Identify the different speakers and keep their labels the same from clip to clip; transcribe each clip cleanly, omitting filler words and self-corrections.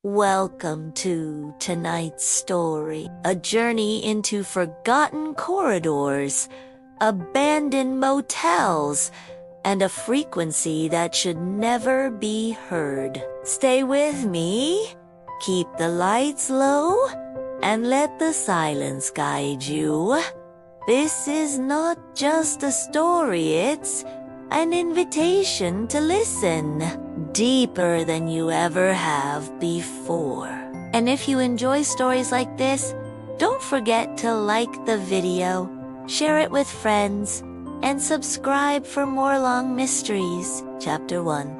Speaker 1: Welcome to tonight's story, a journey into forgotten corridors, abandoned motels, and a frequency that should never be heard. Stay with me, keep the lights low, and let the silence guide you. This is not just a story, it's an invitation to listen deeper than you ever have before. And if you enjoy stories like this, don't forget to like the video, share it with friends, and subscribe for more long mysteries. Chapter 1.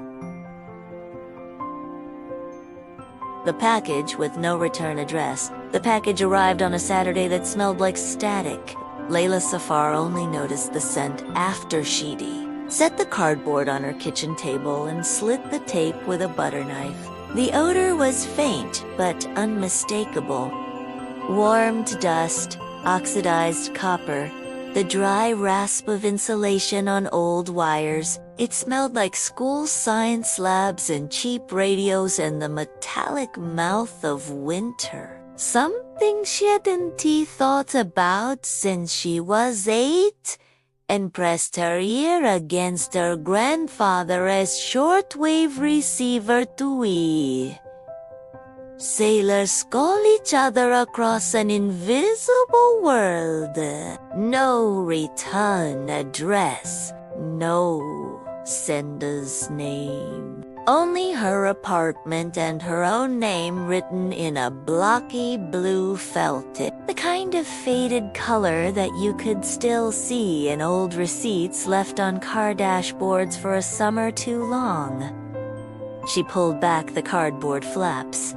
Speaker 1: The package with no return address. The package arrived on a Saturday that smelled like static. Leila Safar only noticed the scent after Sheedy set the cardboard on her kitchen table and slit the tape with a butter knife. The odor was faint but unmistakable. Warmed dust, oxidized copper, the dry rasp of insulation on old wires. It smelled like school science labs and cheap radios and the metallic mouth of winter. Something she hadn't thought about since she was 8, and pressed her ear against her grandfather's shortwave receiver to sailors call each other across an invisible world. No return address, no sender's name. Only her apartment and her own name written in a blocky blue felt tip, the kind of faded color that you could still see in old receipts left on car dashboards for a summer too long. She pulled back the cardboard flaps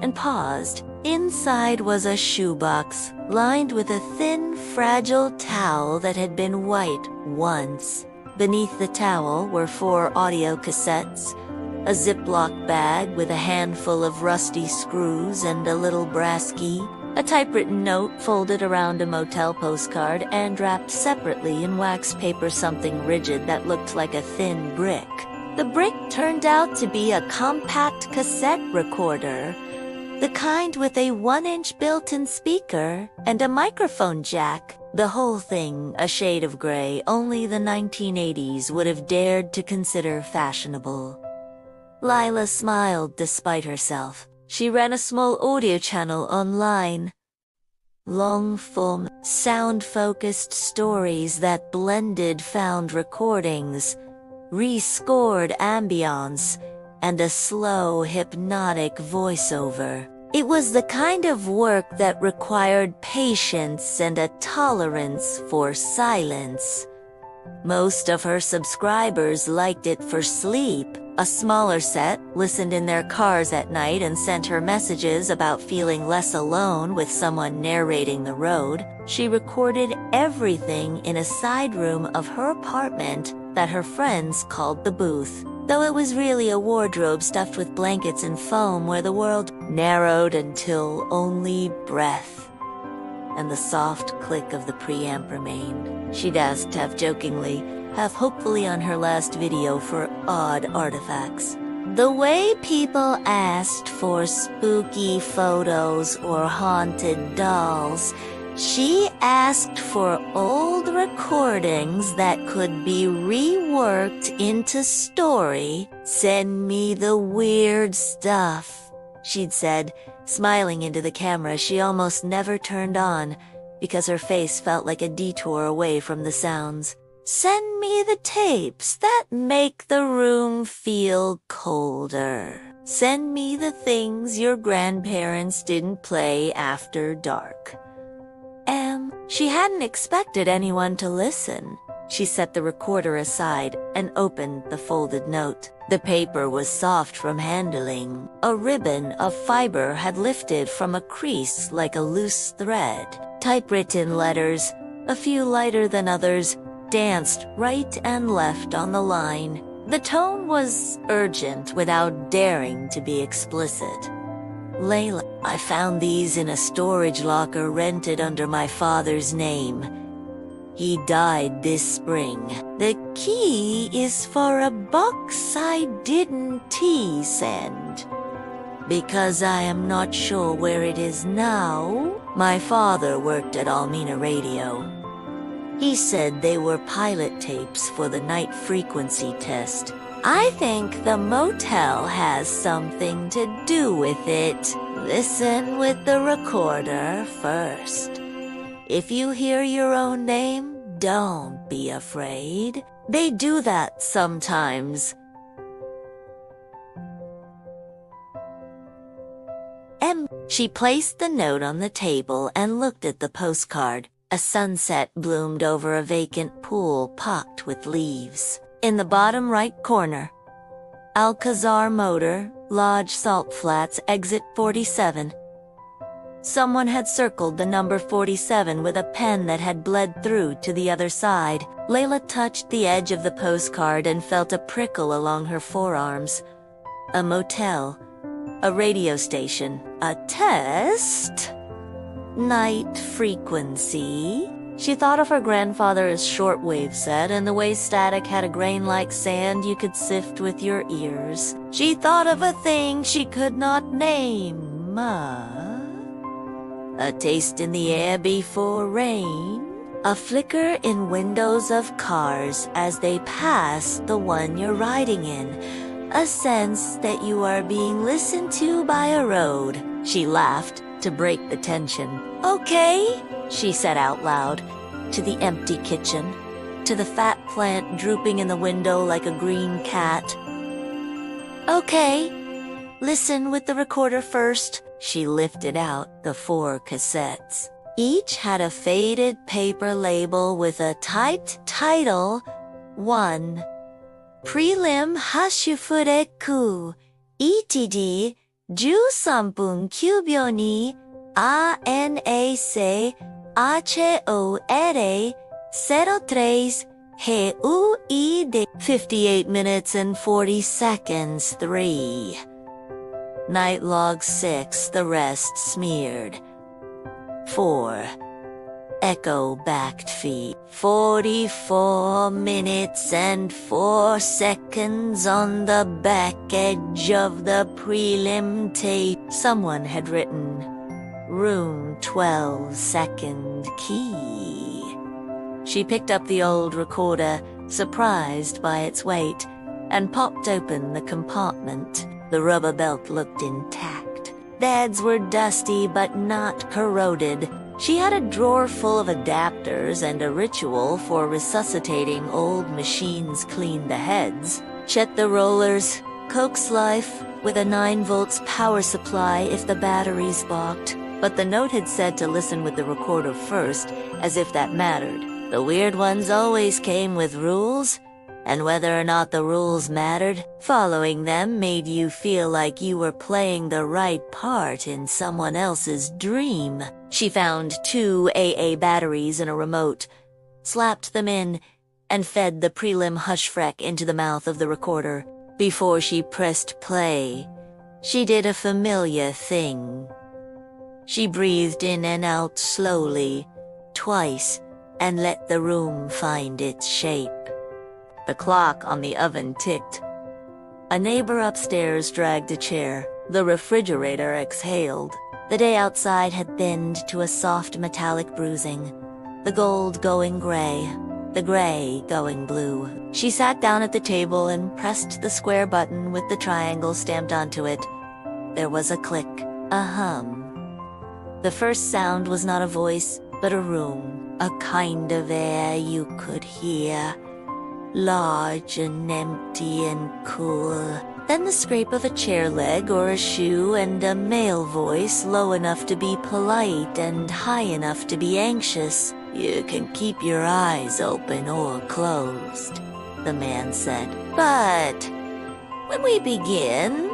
Speaker 1: and paused. Inside was a shoebox lined with a thin, fragile towel that had been white once. Beneath the towel were 4 audio cassettes, a Ziploc bag with a handful of rusty screws and a little brass key, a typewritten note folded around a motel postcard and wrapped separately in wax paper, something rigid that looked like a thin brick. The brick turned out to be a compact cassette recorder, the kind with a 1-inch built-in speaker and a microphone jack. The whole thing a shade of gray only the 1980s would have dared to consider fashionable. Leila smiled despite herself. She ran a small audio channel online. Long-form, sound-focused stories that blended found recordings, rescored ambience, and a slow, hypnotic voiceover. It was the kind of work that required patience and a tolerance for silence. Most of her subscribers liked it for sleep. A smaller set listened in their cars at night and sent her messages about feeling less alone with someone narrating the road. She recorded everything in a side room of her apartment that her friends called the booth, though it was really a wardrobe stuffed with blankets and foam where the world narrowed until only breath and the soft click of the preamp remained. She'd asked half jokingly, half hopefully on her last video for odd artifacts. The way people asked for spooky photos or haunted dolls, she asked for old recordings that could be reworked into story. Send me the weird stuff, she'd said, smiling into the camera she almost never turned on because her face felt like a detour away from the sounds. Send me the tapes that make the room feel colder. Send me the things your grandparents didn't play after dark. She hadn't expected anyone to listen. She set the recorder aside and opened the folded note. The paper was soft from handling. A ribbon of fiber had lifted from a crease like a loose thread. Typewritten letters, a few lighter than others, danced right and left on the line. The tone was urgent without daring to be explicit. Leila, I found these in a storage locker rented under my father's name. He died this spring. The key is for a box I didn't send. Because I am not sure where it is now. My father worked at Almina Radio. He said they were pilot tapes for the night frequency test. I think the motel has something to do with it. Listen with the recorder first. If you hear your own name, don't be afraid. They do that sometimes. She placed the note on the table and looked at the postcard. A sunset bloomed over a vacant pool pocked with leaves. In the bottom right corner, Alcazar Motor, Lodge Salt Flats, exit 47. Someone had circled the number 47 with a pen that had bled through to the other side. Leila touched the edge of the postcard and felt a prickle along her forearms. A motel. A radio station. A test? Night frequency? She thought of her grandfather's shortwave set and the way static had a grain like sand you could sift with your ears. She thought of a thing she could not name. A taste in the air before rain. A flicker in windows of cars as they pass the one you're riding in. A sense that you are being listened to by a road. She laughed to break the tension. Okay, she said out loud, to the empty kitchen, to the fat plant drooping in the window like a green cat. Okay, listen with the recorder first. She lifted out the 4 cassettes. Each had a faded paper label with a typed title. 1. Prelim Hashifureku ETD 13分9秒に ANA せ HOLA 03 HUID 58 minutes and 40 seconds 3. Night log 6, the rest smeared. 4. Echo-backed feed. 44 minutes and 4 seconds on the back edge of the prelim tape. Someone had written, room 12, second key. She picked up the old recorder, surprised by its weight, and popped open the compartment. The rubber belt looked intact. The heads were dusty but not corroded. She had a drawer full of adapters and a ritual for resuscitating old machines clean the heads. Check the rollers, coax life with a 9 volts power supply if the batteries balked. But the note had said to listen with the recorder first, as if that mattered. The weird ones always came with rules, and whether or not the rules mattered, following them made you feel like you were playing the right part in someone else's dream. She found 2 AA batteries in a remote, slapped them in, and fed the prelim hushfreck into the mouth of the recorder. Before she pressed play, she did a familiar thing. She breathed in and out slowly, twice, and let the room find its shape. The clock on the oven ticked. A neighbor upstairs dragged a chair. The refrigerator exhaled. The day outside had thinned to a soft metallic bruising. The gold going gray, the gray going blue. She sat down at the table and pressed the square button with the triangle stamped onto it. There was a click, a hum. The first sound was not a voice, but a room, a kind of air you could hear. Large and empty and cool. Then the scrape of a chair leg or a shoe and a male voice low enough to be polite and high enough to be anxious. You can keep your eyes open or closed, the man said. But when we begin,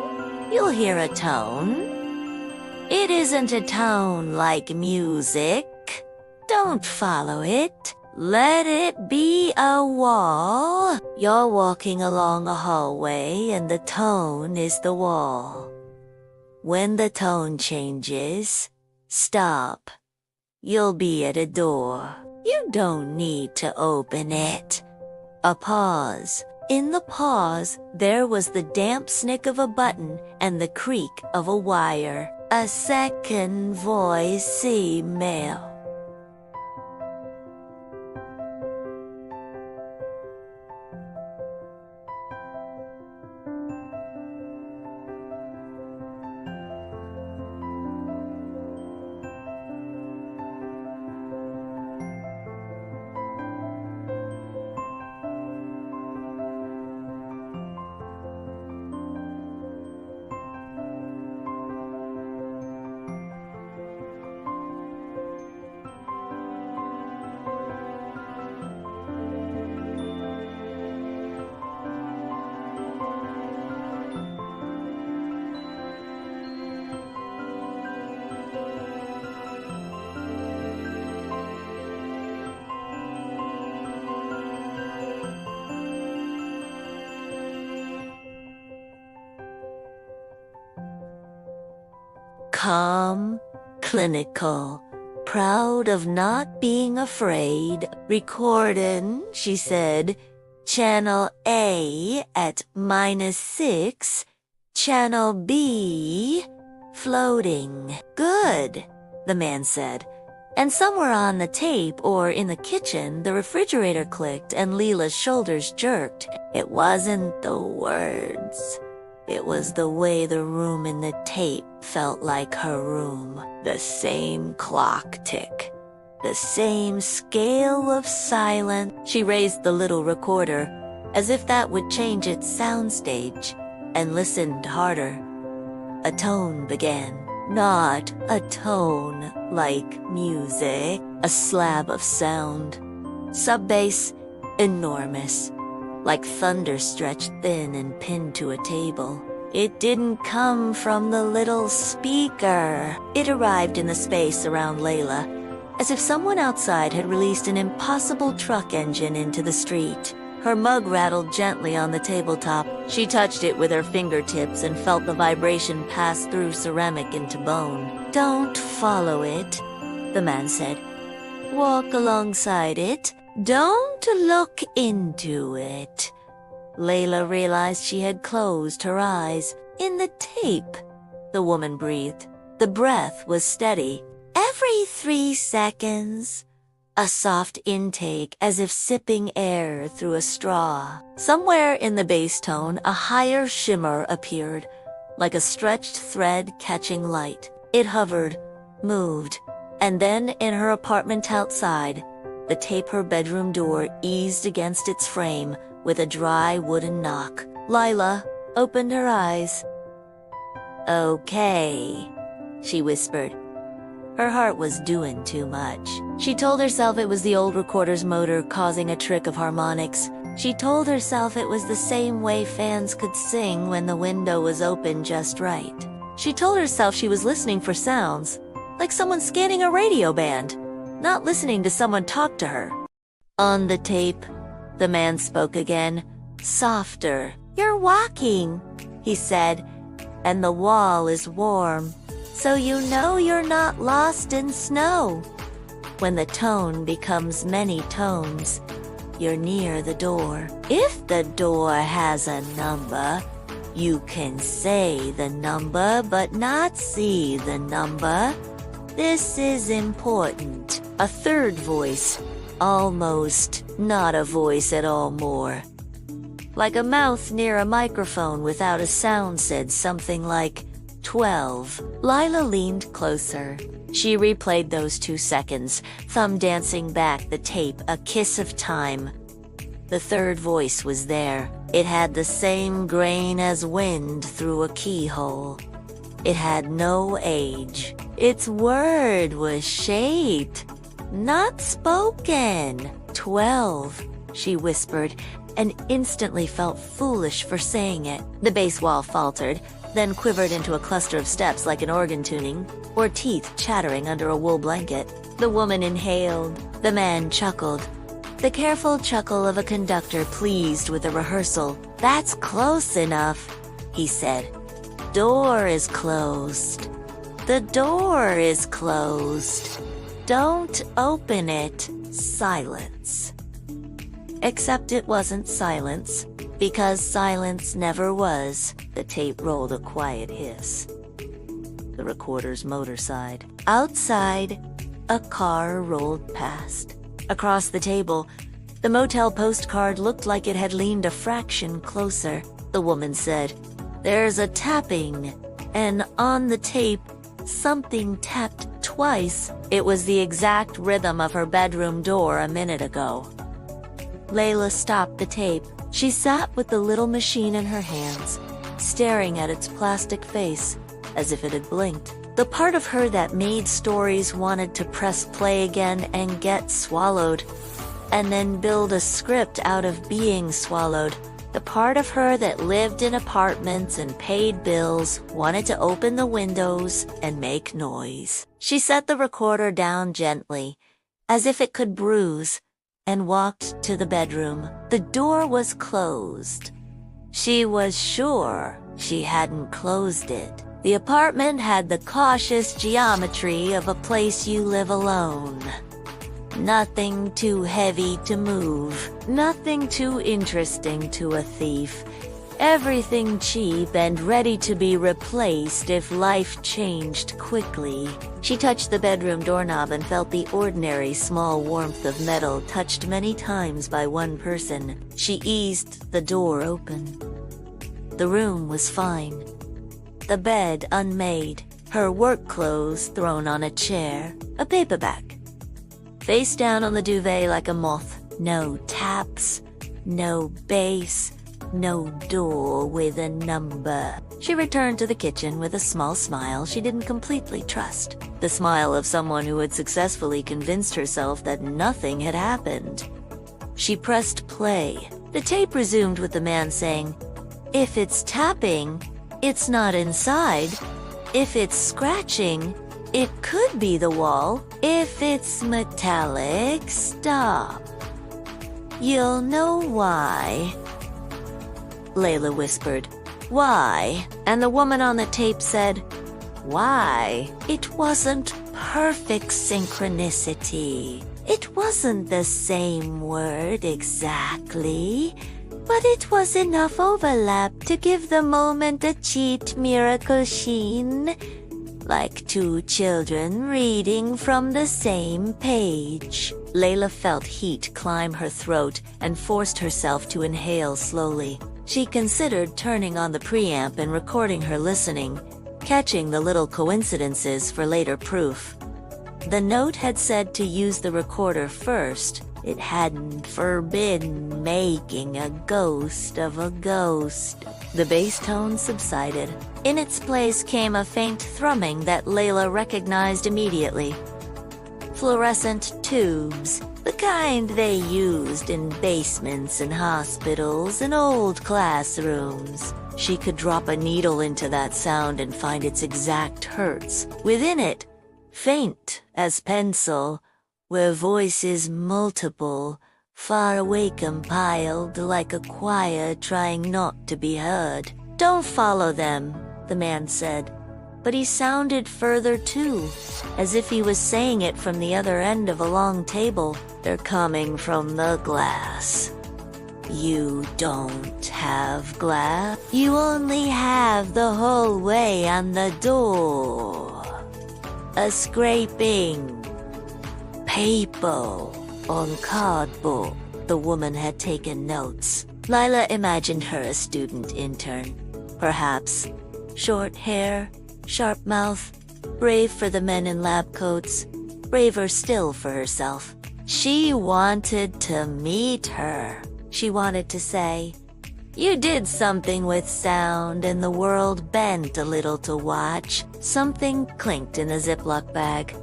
Speaker 1: you'll hear a tone. It isn't a tone like music. Don't follow it. Let it be a wall. You're walking along a hallway and the tone is the wall. When the tone changes, stop. You'll be at a door. You don't need to open it. A pause. In the pause, there was the damp snick of a button and the creak of a wire. A second voice email. Calm, clinical, proud of not being afraid. Recording, she said. Channel A at -6. Channel B, floating. Good, the man said. And somewhere on the tape or in the kitchen, the refrigerator clicked and Leila's shoulders jerked. It wasn't the words. It was the way the room in the tape felt like her room. The same clock tick. The same scale of silence. She raised the little recorder, as if that would change its soundstage, and listened harder. A tone began. Not a tone like music, a slab of sound. Sub-bass, enormous. Like thunder stretched thin and pinned to a table. It didn't come from the little speaker. It arrived in the space around Leila, as if someone outside had released an impossible truck engine into the street. Her mug rattled gently on the tabletop. She touched it with her fingertips and felt the vibration pass through ceramic into bone. Don't follow it, the man said. Walk alongside it. Don't look into it. Leila realized she had closed her eyes. In the tape, the woman breathed. The breath was steady. Every 3 seconds, a soft intake as if sipping air through a straw. Somewhere in the bass tone, a higher shimmer appeared, like a stretched thread catching light. It hovered, moved, and then in her apartment outside, the tape her bedroom door eased against its frame with a dry wooden knock. Leila opened her eyes. Okay, she whispered. Her heart was doing too much. She told herself it was the old recorder's motor causing a trick of harmonics. She told herself it was the same way fans could sing when the window was open just right. She told herself she was listening for sounds, like someone scanning a radio band, not listening to someone talk to her. On the tape, the man spoke again, softer. You're walking, he said, and the wall is warm, so you know you're not lost in snow. When the tone becomes many tones, you're near the door. If the door has a number, you can say the number but not see the number. This is important. A third voice, almost not a voice at all more. Like a mouth near a microphone without a sound said something like 12. Leila leaned closer. She replayed those 2 seconds, thumb dancing back the tape, a kiss of time. The third voice was there. It had the same grain as wind through a keyhole. It had no age. Its word was shaped, not spoken. 12, she whispered, and instantly felt foolish for saying it. The bass wall faltered, then quivered into a cluster of steps like an organ tuning, or teeth chattering under a wool blanket. The woman inhaled. The man chuckled. The careful chuckle of a conductor pleased with a rehearsal. That's close enough, he said. Door is closed. The door is closed. Don't open it. Silence. Except it wasn't silence. Because silence never was, the tape rolled a quiet hiss. The recorder's motor sighed. Outside, a car rolled past. Across the table, the motel postcard looked like it had leaned a fraction closer. The woman said, "There's a tapping," and on the tape, something tapped twice. It was the exact rhythm of her bedroom door a minute ago. Leila stopped the tape. She sat with the little machine in her hands, staring at its plastic face, as if it had blinked. The part of her that made stories wanted to press play again and get swallowed, and then build a script out of being swallowed. The part of her that lived in apartments and paid bills wanted to open the windows and make noise. She set the recorder down gently, as if it could bruise, and walked to the bedroom. The door was closed. She was sure she hadn't closed it. The apartment had the cautious geometry of a place you live alone. Nothing too heavy to move, nothing too interesting to a thief. Everything cheap and ready to be replaced if life changed quickly. She touched the bedroom doorknob and felt the ordinary small warmth of metal touched many times by one person. She eased the door open. The room was fine. The bed unmade, her work clothes thrown on a chair, a paperback. Face down on the duvet like a moth. No taps, no bass, no door with a number. She returned to the kitchen with a small smile she didn't completely trust. The smile of someone who had successfully convinced herself that nothing had happened. She pressed play. The tape resumed with the man saying, "If it's tapping, it's not inside. If it's scratching, it could be the wall. If it's metallic, stop. You'll know why." Leila whispered, "Why?" And the woman on the tape said, "Why?" It wasn't perfect synchronicity. It wasn't the same word exactly, but it was enough overlap to give the moment a cheat miracle sheen, like two children reading from the same page. Leila felt heat climb her throat and forced herself to inhale slowly. She considered turning on the preamp and recording her listening, catching the little coincidences for later proof. The note had said to use the recorder first. It hadn't forbidden making a ghost of a ghost. The bass tone subsided. In its place came a faint thrumming that Leila recognized immediately. Fluorescent tubes, the kind they used in basements and hospitals and old classrooms. She could drop a needle into that sound and find its exact hertz. Within it, faint as pencil, were voices multiple, far away compiled like a choir trying not to be heard. "Don't follow them," the man said. But he sounded further too, as if he was saying it from the other end of a long table. "They're coming from the glass. You don't have glass. You only have the hallway and the door. A scraping. Paper on cardboard." The woman had taken notes. Leila imagined her a student intern. Perhaps. Short hair, sharp mouth, brave for the men in lab coats, braver still for herself. She wanted to meet her. She wanted to say, "You did something with sound and the world bent a little to watch." Something clinked in the Ziploc bag.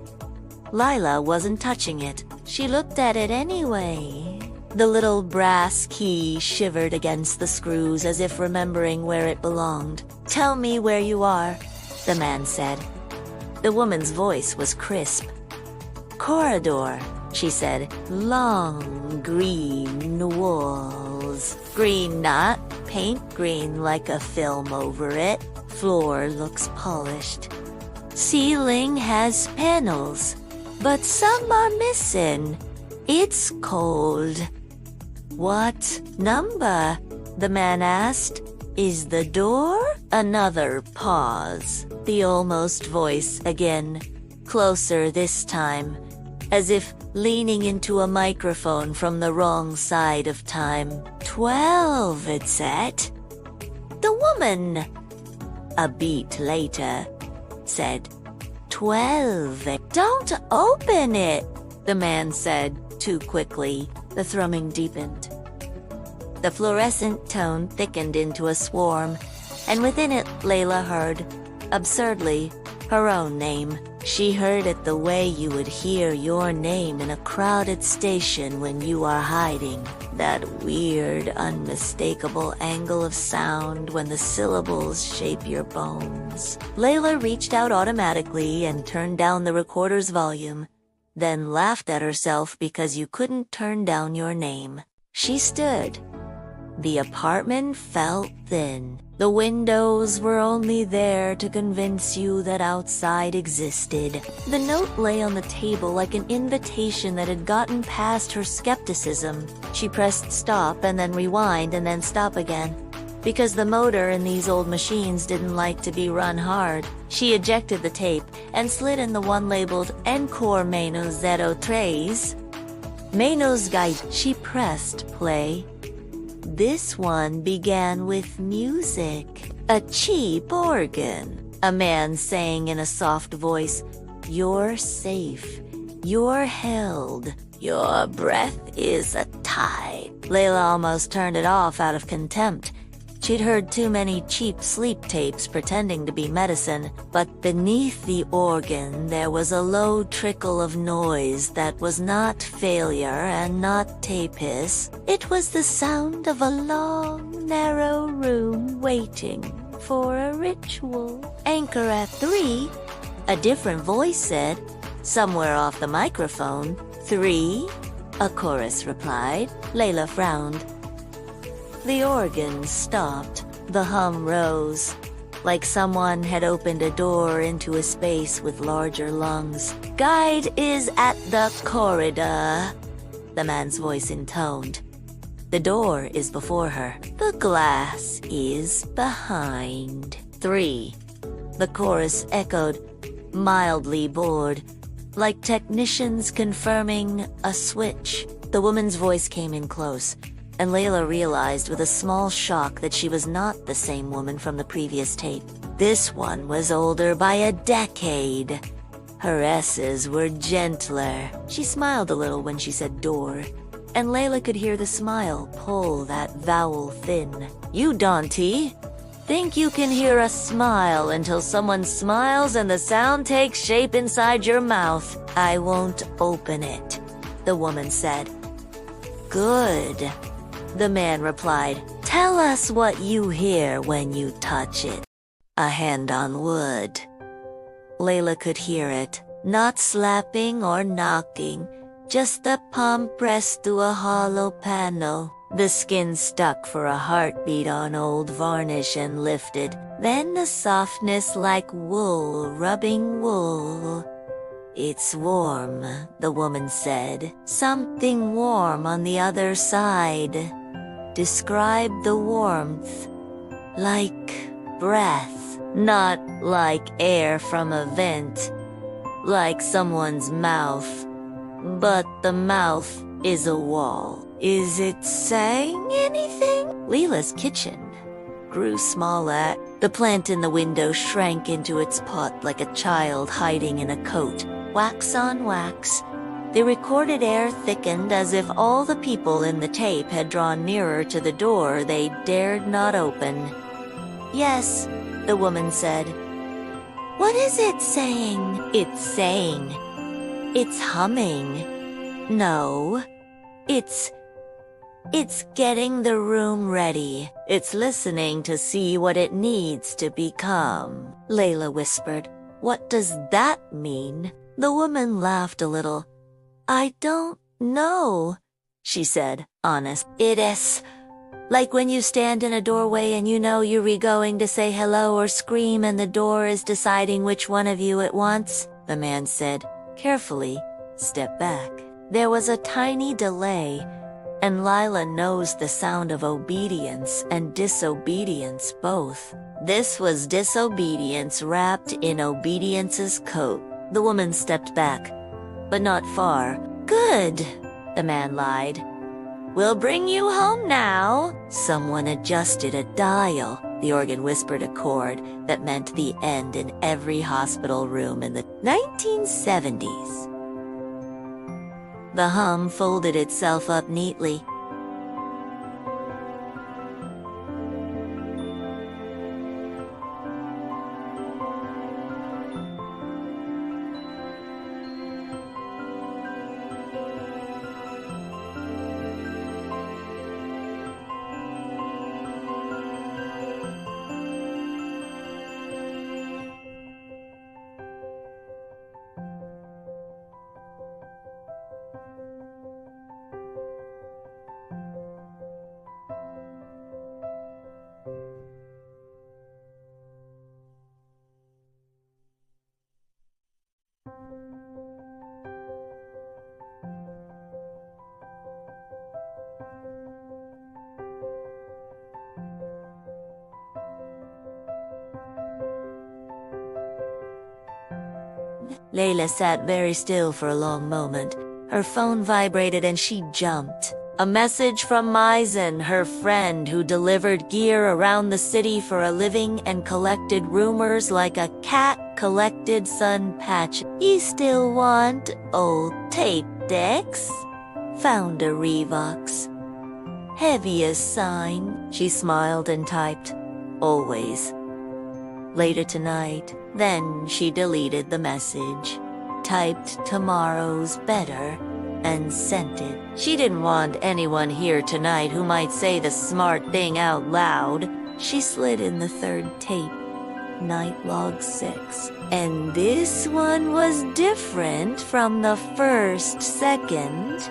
Speaker 1: Leila wasn't touching it. She looked at it anyway. The little brass key shivered against the screws as if remembering where it belonged. "Tell me where you are," the man said. The woman's voice was crisp. "Corridor," she said. "Long green walls. Green not paint green like a film over it. Floor looks polished. Ceiling has panels, but some are missing. It's cold." "What number?" the man asked. Is the door? Another pause. The almost voice again, closer this time, as if leaning into a microphone from the wrong side of time. 12, it said. The woman, a beat later, said. 12. Don't open it, the man said, too quickly. The thrumming deepened. The fluorescent tone thickened into a swarm, and within it Leila heard, absurdly, her own name. She heard it the way you would hear your name in a crowded station when you are hiding. That weird, unmistakable angle of sound when the syllables shape your bones. Leila reached out automatically and turned down the recorder's volume, then laughed at herself because you couldn't turn down your name. She stood. The apartment felt thin. The windows were only there to convince you that outside existed. The note lay on the table like an invitation that had gotten past her skepticism. She pressed stop and then rewind and then stop again. Because the motor in these old machines didn't like to be run hard, she ejected the tape and slid in the one labeled Encore Menos 03. Menos Guide. She pressed play. This one began with music. A cheap organ. A man sang in a soft voice, "You're safe. You're held. Your breath is a tide." Leila almost turned it off out of contempt. She'd heard too many cheap sleep tapes pretending to be medicine, but beneath the organ there was a low trickle of noise that was not failure and not tape hiss. It was the sound of a long, narrow room waiting for a ritual. Anchor at 3, a different voice said, somewhere off the microphone. 3, a chorus replied. Leila frowned. The organ stopped. The hum rose, like someone had opened a door into a space with larger lungs. "Guide is at the corridor," the man's voice intoned. "The door is before her. The glass is behind." 3. The chorus echoed, mildly bored, like technicians confirming a switch. The woman's voice came in close, and Leila realized with a small shock that she was not the same woman from the previous tape. This one was older by a decade. Her S's were gentler. She smiled a little when she said door, and Leila could hear the smile pull that vowel thin. "You Dante, think you can hear a smile until someone smiles and the sound takes shape inside your mouth. I won't open it," the woman said. "Good," the man replied. "Tell us what you hear when you touch it." A hand on wood. Leila could hear it, not slapping or knocking, just a palm pressed to a hollow panel. The skin stuck for a heartbeat on old varnish and lifted, then a softness like wool rubbing wool. "It's warm," the woman said. "Something warm on the other side." Describe the warmth. Like breath, not like air from a vent. Like someone's mouth. But the mouth is a wall. Is it saying anything? Leila's kitchen grew smaller. The plant in the window shrank into its pot like a child hiding in a coat. Wax on wax. The recorded air thickened as if all the people in the tape had drawn nearer to the door they dared not open. "Yes," the woman said. "What is it saying?" "It's saying. It's humming. No, it's getting the room ready. It's listening to see what it needs to become." Leila whispered. "What does that mean?" The woman laughed a little. "I don't know," she said, honest. "It is like when you stand in a doorway and you know you're going to say hello or scream and the door is deciding which one of you it wants," the man said. Carefully, step back. There was a tiny delay, And Leila knows the sound of obedience and disobedience both. This was disobedience wrapped in obedience's coat. The woman stepped back, but not far. "Good," the man lied. "We'll bring you home now." Someone adjusted a dial. The organ whispered a chord that meant the end in every hospital room in the 1970s. The hum folded itself up neatly. Leila sat very still for a long moment. Her phone vibrated and she jumped. A message from Maizen, her friend who delivered gear around the city for a living and collected rumors like a cat collected sun patch. "You still want old tape decks?" "Found a Revox. Heaviest sign." She smiled and typed, "Always." Later tonight, then she deleted the message, typed "tomorrow's better," and sent it. She didn't want anyone here tonight who might say the smart thing out loud. She slid in the third tape, Night Log 6. And this one was different from the first second.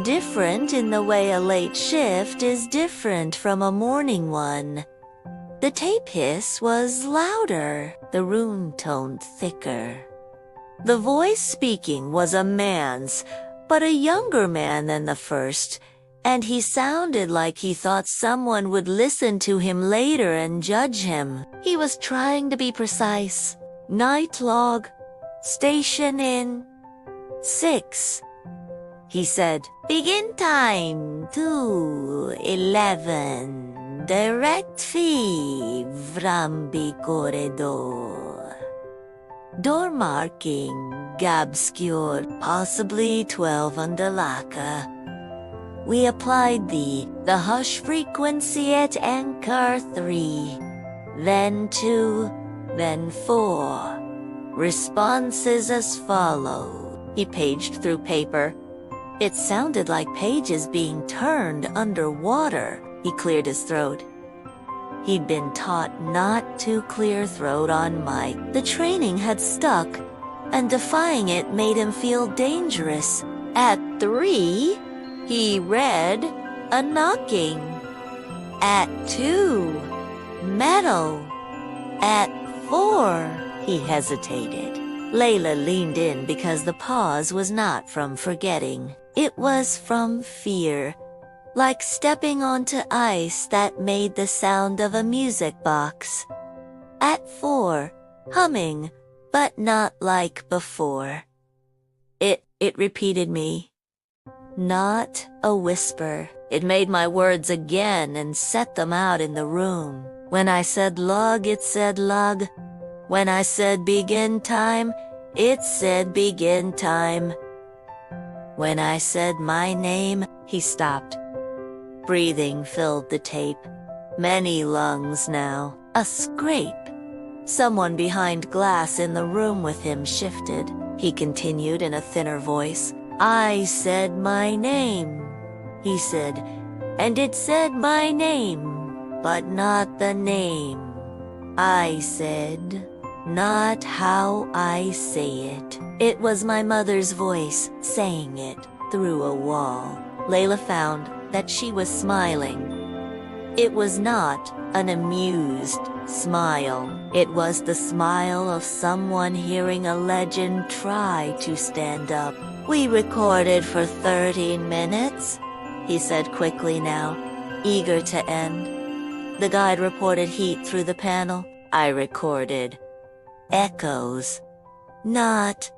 Speaker 1: Different in the way a late shift is different from a morning one. The tape hiss was louder, the rune tone thicker. The voice speaking was a man's, but a younger man than the first, and he sounded like he thought someone would listen to him later and judge him. He was trying to be precise. "Night log, station in 6. He said, "Begin time 2:11. Direct feed from the corridor. Door marking, obscure, possibly 12 under lacquer." We applied the hush frequency at anchor 3, then 2, then 4. Responses as follow. He paged through paper. It sounded like pages being turned underwater. He cleared his throat. He'd been taught not to clear throat on mic. The training had stuck, and defying it made him feel dangerous. At 3, he read a knocking. At 2, metal. At 4, he hesitated. Leila leaned in because the pause was not from forgetting. It was from fear. Like stepping onto ice that made the sound of a music box. At 4, humming, but not like before. It repeated me. Not a whisper. It made my words again and set them out in the room. When I said log, it said log. When I said begin time, it said begin time. When I said my name, he stopped. Breathing filled the tape. Many lungs now. A scrape. Someone behind glass in the room with him shifted. He continued in a thinner voice. "I said my name," he said, "and it said my name, but not the name. I said, not how I say it." It was my mother's voice saying it through a wall. Leila found that she was smiling. It was not an amused smile. It was the smile of someone hearing a legend try to stand up. "We recorded for 13 minutes. he said quickly now, eager to end. The guide reported heat through the panel. I recorded echoes, not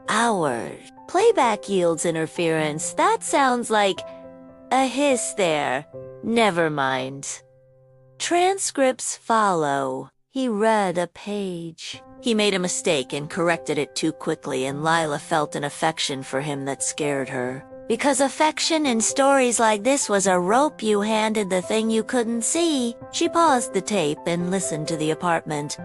Speaker 1: hours. Playback yields interference. That sounds like a hiss there. Never mind. Transcripts follow. He read a page. He made a mistake and corrected it too quickly, and Leila felt an affection for him that scared her. Because affection in stories like this was a rope you handed the thing you couldn't see. She paused the tape and listened to the apartment.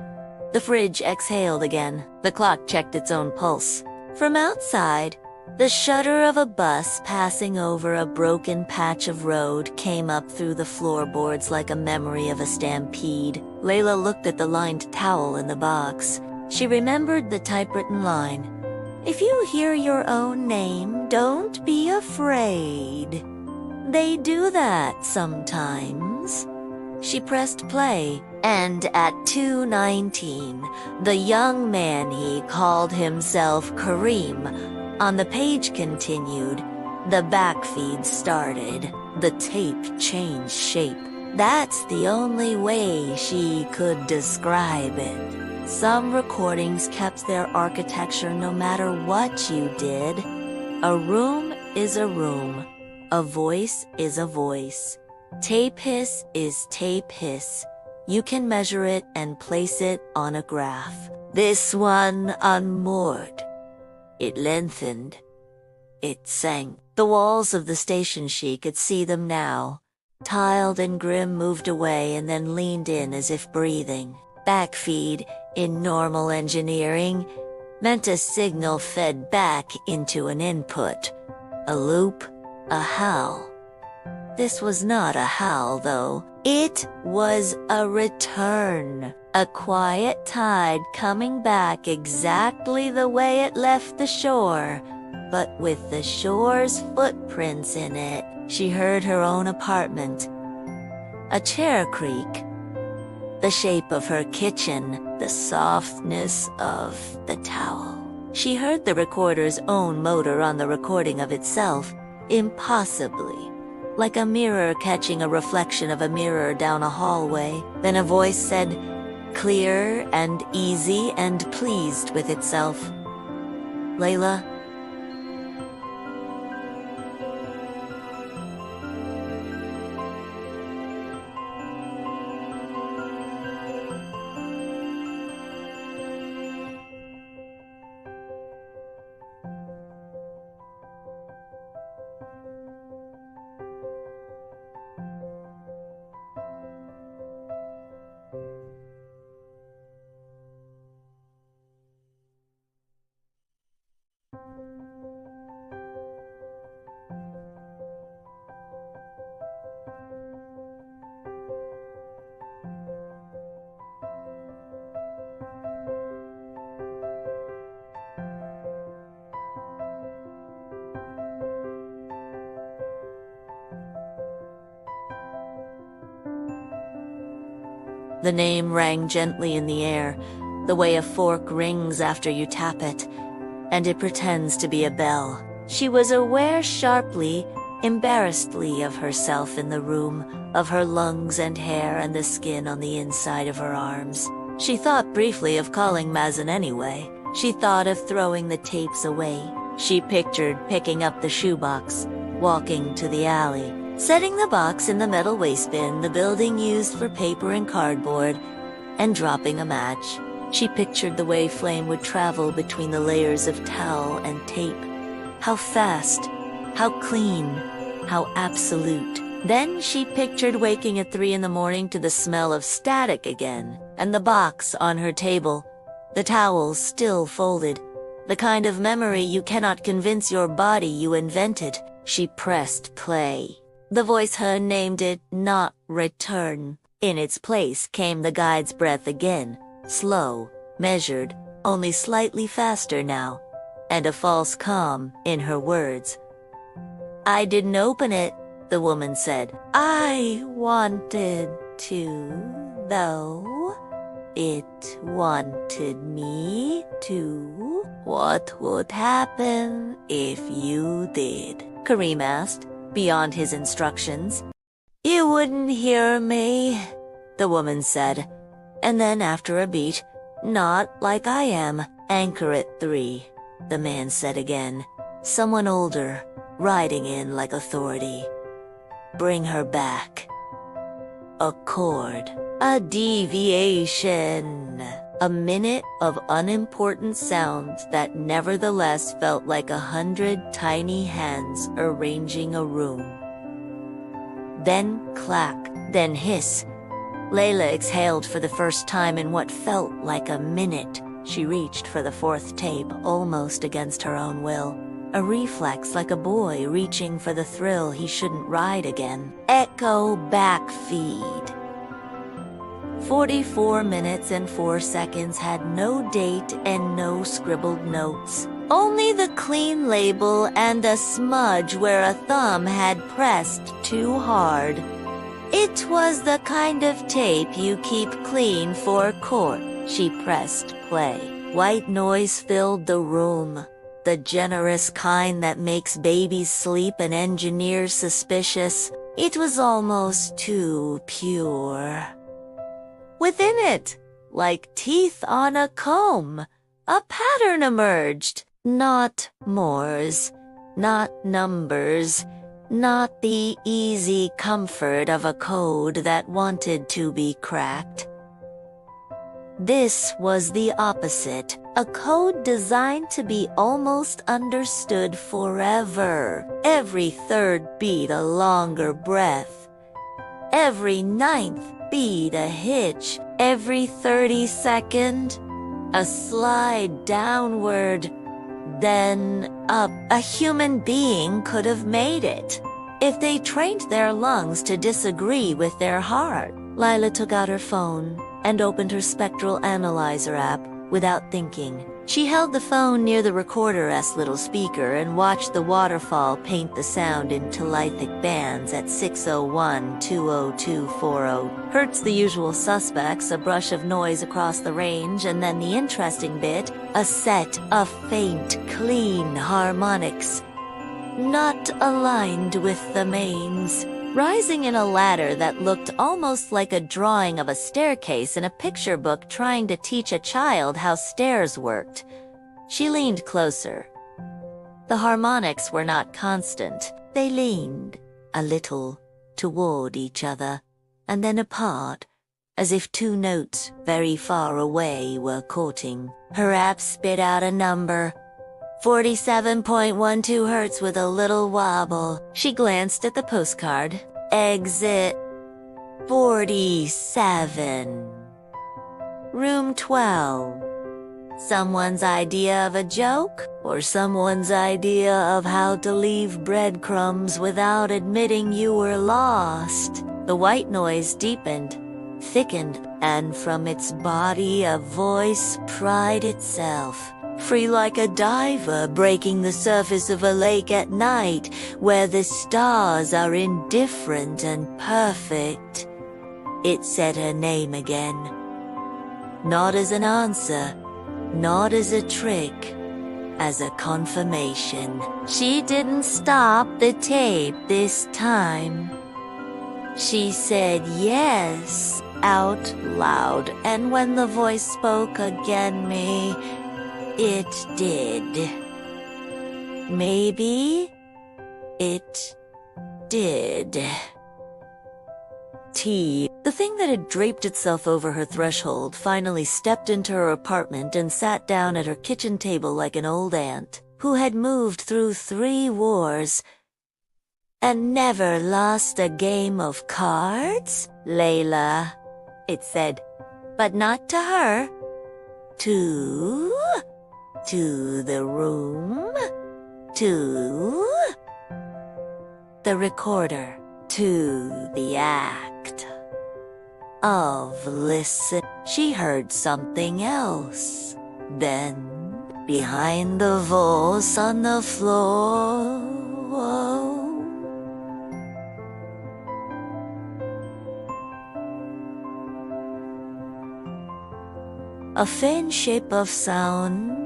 Speaker 1: The fridge exhaled again. The clock checked its own pulse. From outside, the shudder of a bus passing over a broken patch of road came up through the floorboards like a memory of a stampede. Leila looked at the lined towel in the box. She remembered the typewritten line. If you hear your own name, don't be afraid. They do that sometimes. She pressed play, and at 2:19, the young man, he called himself Kareem, on the page continued. The backfeed started. The tape changed shape. That's the only way she could describe it. Some recordings kept their architecture no matter what you did. A room is a room. A voice is a voice. Tape hiss is tape hiss. You can measure it and place it on a graph. This one unmoored. It lengthened. It sank. The walls of the station, she could see them now. Tiled and grim, moved away and then leaned in as if breathing. Backfeed, in normal engineering, meant a signal fed back into an input. A loop, a howl. This was not a howl, though. It was a return. A quiet tide coming back exactly the way it left the shore, but with the shore's footprints in it. She heard her own apartment. A chair creak. The shape of her kitchen, the softness of the towel. She heard the recorder's own motor on the recording of itself, impossibly. Like a mirror catching a reflection of a mirror down a hallway. Then a voice said, clear and easy and pleased with itself. Leila. The name rang gently in the air, the way a fork rings after you tap it, and it pretends to be a bell. She was aware sharply, embarrassedly of herself in the room, of her lungs and hair and the skin on the inside of her arms. She thought briefly of calling Mazen anyway. She thought of throwing the tapes away. She pictured picking up the shoebox, walking to the alley, setting the box in the metal waste bin the building used for paper and cardboard, and dropping a match. She pictured the way flame would travel between the layers of towel and tape. How fast, how clean, how absolute. Then she pictured waking at 3 in the morning to the smell of static again, and the box on her table, the towels still folded, the kind of memory you cannot convince your body you invented. She pressed play. The voice had named it not return. In its place came the guide's breath again, slow, measured, only slightly faster now, and a false calm in her words. I didn't open it, the woman said. I wanted to, though. It wanted me to. What would happen if you did? Kareem asked. beyond his instructions. "You wouldn't hear me," the woman said. And then after a beat, "Not like I am. Anchor at 3, the man said again. Someone older, riding in like authority. "Bring her back." A chord. A deviation. A minute of unimportant sounds that nevertheless felt like 100 tiny hands arranging a room. Then clack, then hiss. Leila exhaled for the first time in what felt like a minute. She reached for the 4th tape, almost against her own will. A reflex like a boy reaching for the thrill he shouldn't ride again. Echo back feed. 44 minutes and 4 seconds had no date and no scribbled notes. Only the clean label and a smudge where a thumb had pressed too hard. It was the kind of tape you keep clean for court. She pressed play. White noise filled the room. The generous kind that makes babies sleep and engineers suspicious. It was almost too pure. Within it, like teeth on a comb, a pattern emerged. Not Morse, not numbers, not the easy comfort of a code that wanted to be cracked. This was the opposite, a code designed to be almost understood forever. Every 3rd beat a longer breath. Every 9th beat a hitch. Every 32nd, a slide downward. Then up. A human being could have made it, if they trained their lungs to disagree with their heart. Leila took out her phone and opened her spectral analyzer app without thinking. She held the phone near the recorder-esque little speaker and watched the waterfall paint the sound into lithic bands at 601, 202, 40 hertz, the usual suspects, a brush of noise across the range, and then the interesting bit, a set of faint, clean harmonics, not aligned with the mains, rising in a ladder that looked almost like a drawing of a staircase in a picture book trying to teach a child how stairs worked. She leaned closer. The harmonics were not constant. They leaned, a little, toward each other, and then apart, as if 2 notes very far away were courting. Her app spit out a number, 47.12 hertz with a little wobble. She glanced at the postcard. Exit 47. Room 12. Someone's idea of a joke? Or someone's idea of how to leave breadcrumbs without admitting you were lost? The white noise deepened, thickened, and from its body a voice pried itself. Free like a diver breaking the surface of a lake at night, where the stars are indifferent and perfect. It said her name again. Not as an answer, not as a trick, as a confirmation. She didn't stop the tape this time. She said yes out loud, and when the voice spoke again, it did. Maybe it did. T, the thing that had draped itself over her threshold, finally stepped into her apartment and sat down at her kitchen table like an old aunt who had moved through 3 wars and never lost a game of cards. Leila, it said, but not to her. To the room, to the recorder, to the act of listen. She heard something else. Then, behind the voice on the floor, a faint shape of sound,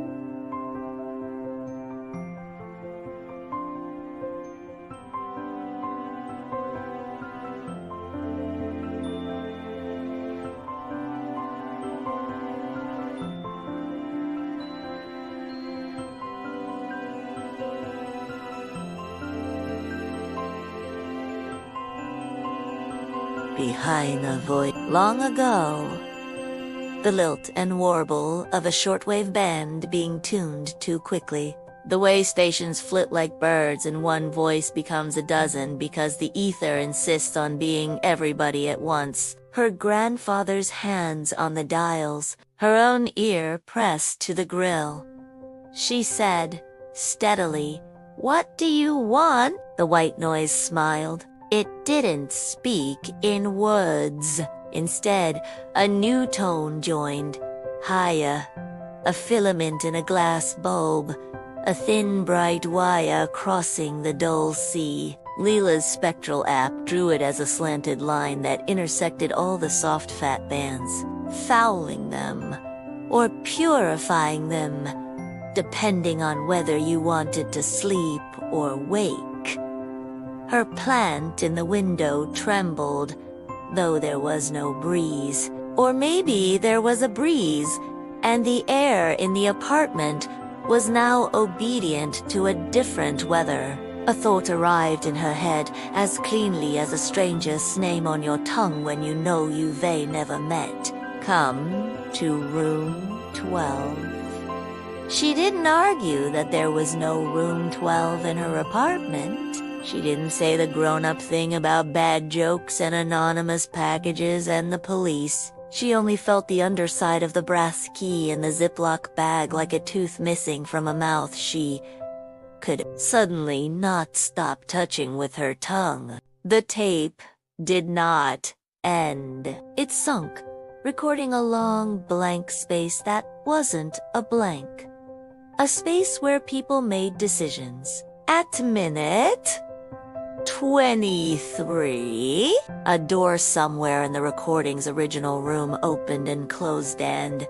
Speaker 1: behind the voice. Long ago, the lilt and warble of a shortwave band being tuned too quickly. The way stations flit like birds and one voice becomes a dozen because the ether insists on being everybody at once. Her grandfather's hands on the dials, her own ear pressed to the grill. She said, steadily, "What do you want?" The white noise smiled. It didn't speak in words. Instead, a new tone joined, higher, a filament in a glass bulb, a thin bright wire crossing the dull sea. Leila's spectral app drew it as a slanted line that intersected all the soft fat bands, fouling them, or purifying them, depending on whether you wanted to sleep or wake. Her plant in the window trembled, though there was no breeze. Or maybe there was a breeze, and the air in the apartment was now obedient to a different weather. A thought arrived in her head as cleanly as a stranger's name on your tongue when you know they never met. Come to room 12. She didn't argue that there was no room 12 in her apartment. She didn't say the grown-up thing about bad jokes and anonymous packages and the police. She only felt the underside of the brass key in the Ziploc bag like a tooth missing from a mouth she could suddenly not stop touching with her tongue. The tape did not end. It sunk, recording a long blank space that wasn't a blank. A space where people made decisions. At minute 23, a door somewhere in the recording's original room opened and closed, and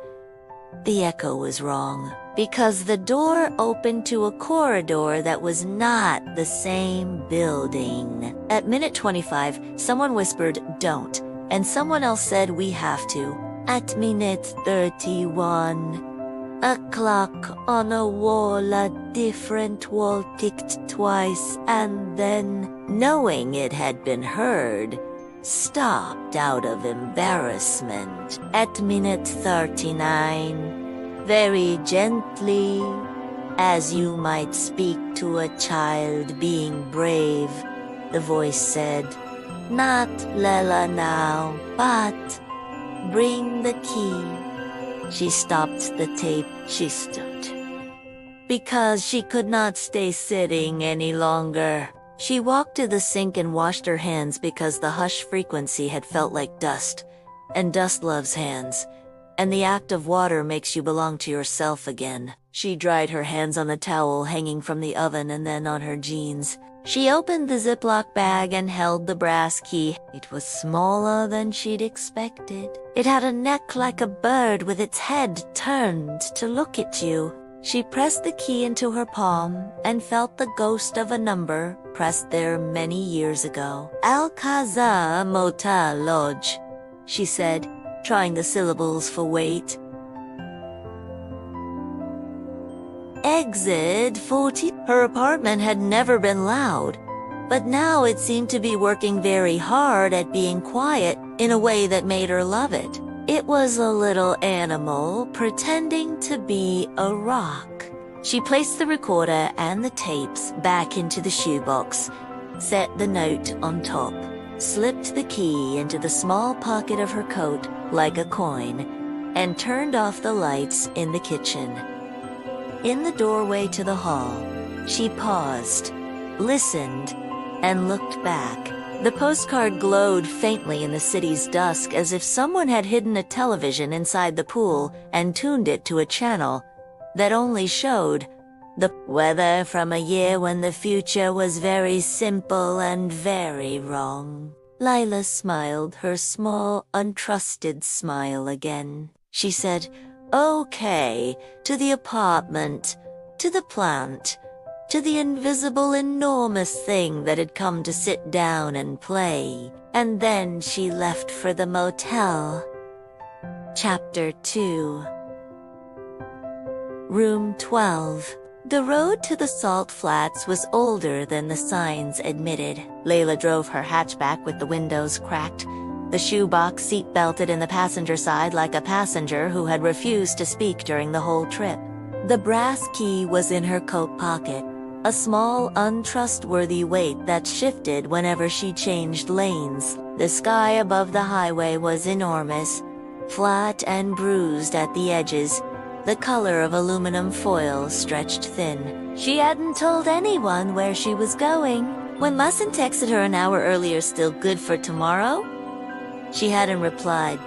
Speaker 1: the echo was wrong, because the door opened to a corridor that was not the same building. At minute 25, someone whispered, "Don't," and someone else said, "We have to." At minute 31, a clock on a different wall ticked twice and then, knowing it had been heard, stopped out of embarrassment. At minute 39, very gently, as you might speak to a child being brave, the voice said, "Not Leila now, but bring the key." She stopped the tape. She stood. Because she could not stay sitting any longer. She walked to the sink and washed her hands because the hush frequency had felt like dust, and dust loves hands, and the act of water makes you belong to yourself again. She dried her hands on the towel hanging from the oven and then on her jeans. She opened the Ziploc bag and held the brass key. It was smaller than she'd expected. It had a neck like a bird with its head turned to look at you. She pressed the key into her palm and felt the ghost of a number pressed there many years ago. Alcazar Motel Lodge, she said, trying the syllables for weight. Exit 40. Her apartment had never been loud, but now it seemed to be working very hard at being quiet in a way that made her love it. It was a little animal pretending to be a rock. She placed the recorder and the tapes back into the shoebox, set the note on top, slipped the key into the small pocket of her coat like a coin, and turned off the lights in the kitchen. In the doorway to the hall, she paused, listened, and looked back. The postcard glowed faintly in the city's dusk as if someone had hidden a television inside the pool and tuned it to a channel that only showed the weather from a year when the future was very simple and very wrong. Leila smiled her small, untrusted smile again. She said, "Okay, to the apartment, to the plant, to the invisible enormous thing that had come to sit down and play." And then she left for the motel. Chapter 2. Room 12. The road to the Salt Flats was older than the signs admitted. Leila drove her hatchback with the windows cracked, the shoebox seat belted in the passenger side like a passenger who had refused to speak during the whole trip. The brass key was in her coat pocket, a small, untrustworthy weight that shifted whenever she changed lanes. The sky above the highway was enormous, flat and bruised at the edges, the color of aluminum foil stretched thin. She hadn't told anyone where she was going. When Musin texted her an hour earlier, still good for tomorrow? She hadn't replied.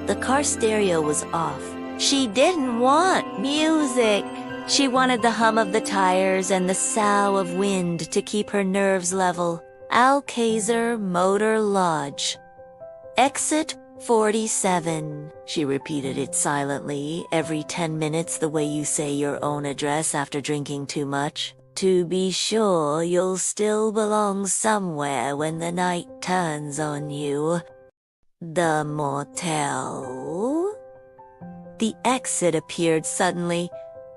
Speaker 1: The car stereo was off. She didn't want music. She wanted the hum of the tires and the sough of wind to keep her nerves level. Alcazar Motor Lodge. Exit 47. She repeated it silently, every 10 minutes, the way you say your own address after drinking too much. To be sure you'll still belong somewhere when the night turns on you. The motel? The exit appeared suddenly.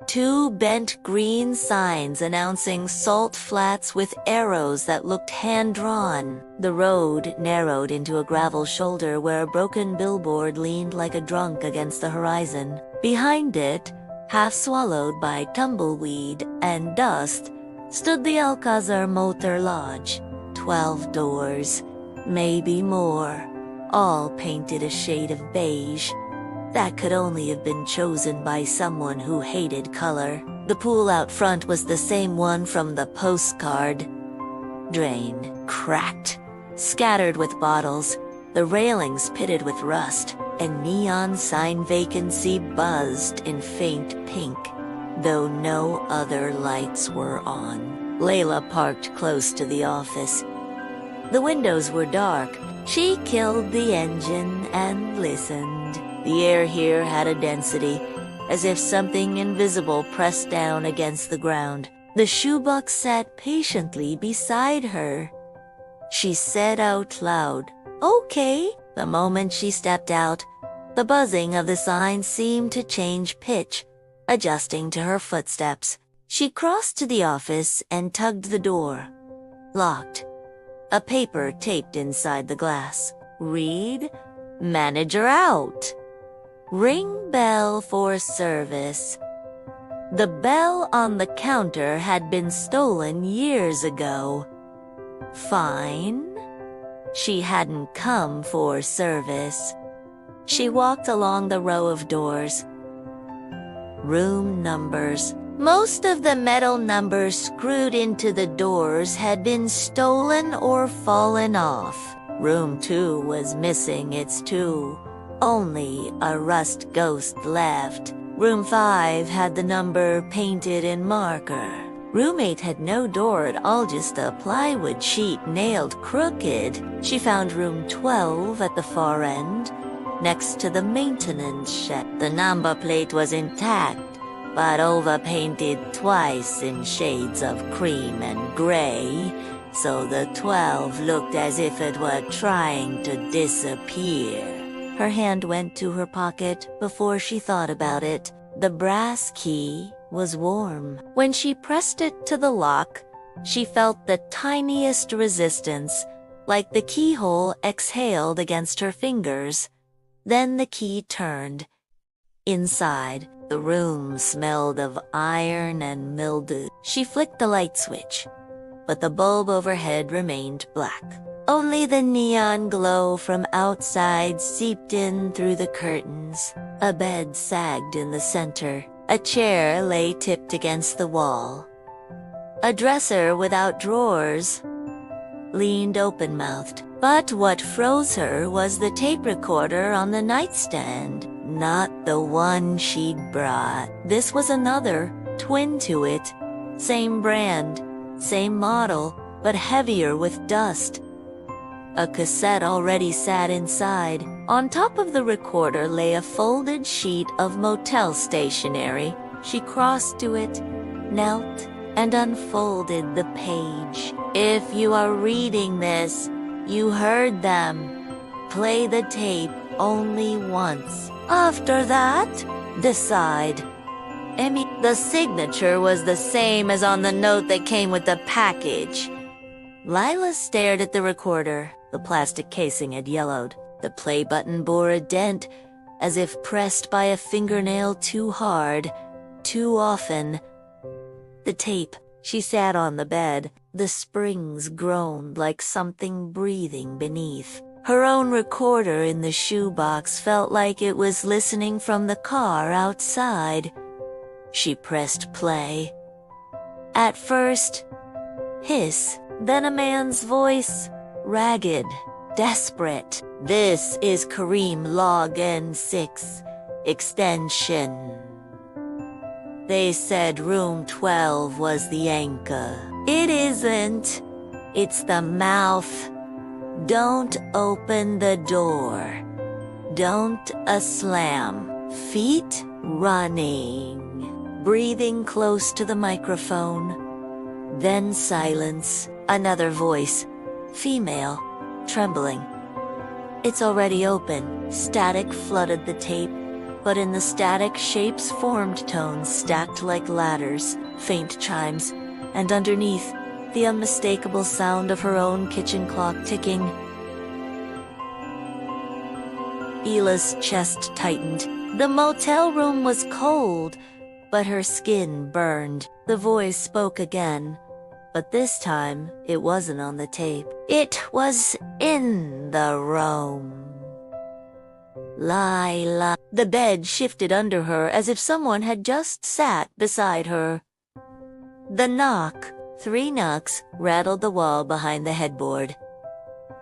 Speaker 1: 2 bent green signs announcing salt flats with arrows that looked hand-drawn. The road narrowed into a gravel shoulder where a broken billboard leaned like a drunk against the horizon. Behind it, half swallowed by tumbleweed and dust, stood the Alcazar Motor Lodge. 12 doors, maybe more, all painted a shade of beige. That could only have been chosen by someone who hated color. The pool out front was the same one from the postcard. Drain, cracked, scattered with bottles, the railings pitted with rust, and neon sign vacancy buzzed in faint pink, though no other lights were on. Leila parked close to the office. The windows were dark. She killed the engine and listened. The air here had a density, as if something invisible pressed down against the ground. The shoebox sat patiently beside her. She said out loud, "Okay." The moment she stepped out, the buzzing of the sign seemed to change pitch, adjusting to her footsteps. She crossed to the office and tugged the door. Locked. A paper taped inside the glass. Read, "Manager out." Ring bell for service. The bell on the counter had been stolen years ago. Fine. She hadn't come for service. She walked along the row of doors. Room numbers. Most of the metal numbers screwed into the doors had been stolen or fallen off. Room 2 was missing its 2. Only a rust ghost left. Room 5 had the number painted in marker. Room 8 had no door at all, just a plywood sheet nailed crooked. She found room 12 at the far end, next to the maintenance shed. The number plate was intact, but overpainted twice in shades of cream and gray, so the 12 looked as if it were trying to disappear. Her hand went to her pocket before she thought about it. The brass key was warm. When she pressed it to the lock, she felt the tiniest resistance, like the keyhole exhaled against her fingers. Then the key turned. Inside, the room smelled of iron and mildew. She flicked the light switch, but the bulb overhead remained black. Only the neon glow from outside seeped in through the curtains. A bed sagged in the center. A chair lay tipped against the wall. A dresser without drawers leaned open-mouthed. But what froze her was the tape recorder on the nightstand. Not the one she'd brought. This was another, twin to it. Same brand, same model, but heavier with dust. A cassette already sat inside. On top of the recorder lay a folded sheet of motel stationery. She crossed to it, knelt, and unfolded the page. If you are reading this, you heard them. Play the tape only once. After that, decide. Emmy, the signature was the same as on the note that came with the package. Leila stared at the recorder. The plastic casing had yellowed. The play button bore a dent, as if pressed by a fingernail too hard, too often. The tape. She sat on the bed. The springs groaned like something breathing beneath. Her own recorder in the shoebox felt like it was listening from the car outside. She pressed play. At first, hiss, then a man's voice, ragged, desperate. "This is Kareem Log N6, extension." They said room 12 was the anchor. It isn't. It's the mouth. Don't open the door. Don't slam. Feet running. Breathing close to the microphone. Then silence. Another voice. Female. Trembling. "It's already open." Static flooded the tape, but in the static shapes formed tones stacked like ladders, faint chimes, and underneath, the unmistakable sound of her own kitchen clock ticking. Leila's chest tightened. The motel room was cold, but her skin burned. The voice spoke again, but this time it wasn't on the tape. It was in the room. "Leila." The bed shifted under her as if someone had just sat beside her. The knock, 3 knocks, rattled the wall behind the headboard.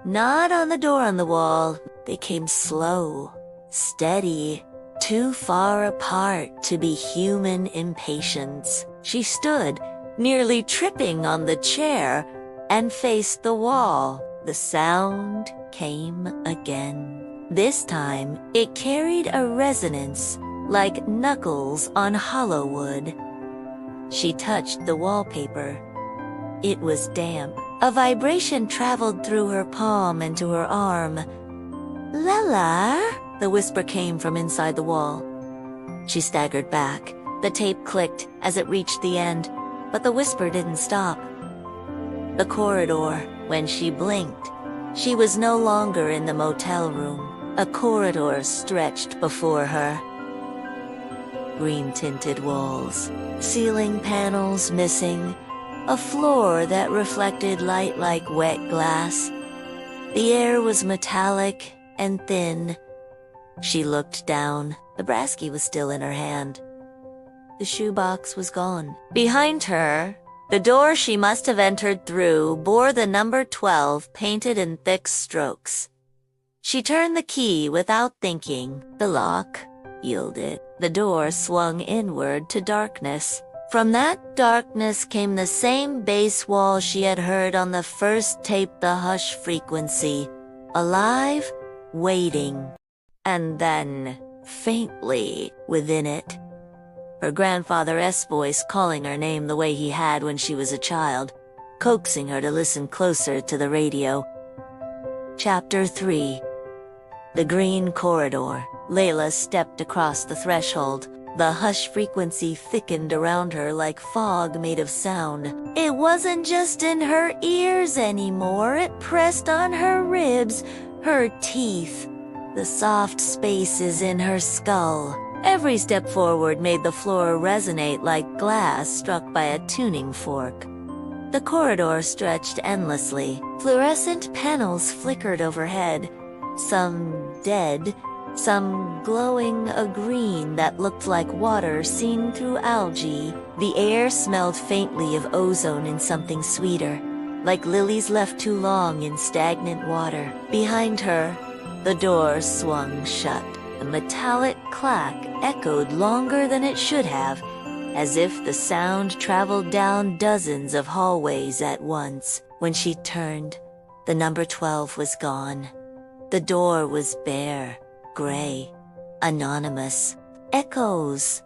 Speaker 1: Not on the door on the wall. They came slow, steady, too far apart to be human impatience. She stood, nearly tripping on the chair, and faced the wall. The sound came again. This time, it carried a resonance, like knuckles on hollow wood. She touched the wallpaper. It was damp. A vibration traveled through her palm and to her arm. "Leila?" The whisper came from inside the wall. She staggered back. The tape clicked as it reached the end, but the whisper didn't stop. The corridor. When she blinked, she was no longer in the motel room. A corridor stretched before her. Green-tinted walls, ceiling panels missing, a floor that reflected light like wet glass. The air was metallic and thin. She looked down. The brasky was still in her hand. The shoebox was gone. Behind her, the door she must have entered through bore the number 12 painted in thick strokes. She turned the key without thinking. The lock yielded. The door swung inward to darkness. From that darkness came the same bass wall she had heard on the first tape, the hush frequency. Alive, waiting. And then, faintly, within it, her grandfather's voice calling her name the way he had when she was a child, coaxing her to listen closer to the radio. Chapter 3. The Green Corridor. Leila stepped across the threshold. The hush frequency thickened around her like fog made of sound. It wasn't just in her ears anymore. It pressed on her ribs, her teeth, the soft spaces in her skull. Every step forward made the floor resonate like glass struck by a tuning fork. The corridor stretched endlessly. Fluorescent panels flickered overhead, some dead, some glowing a green that looked like water seen through algae. The air smelled faintly of ozone and something sweeter, like lilies left too long in stagnant water. Behind her, the door swung shut. A metallic clack echoed longer than it should have, as if the sound traveled down dozens of hallways at once. When she turned, the number 12 was gone. The door was bare, gray, anonymous. Echoes.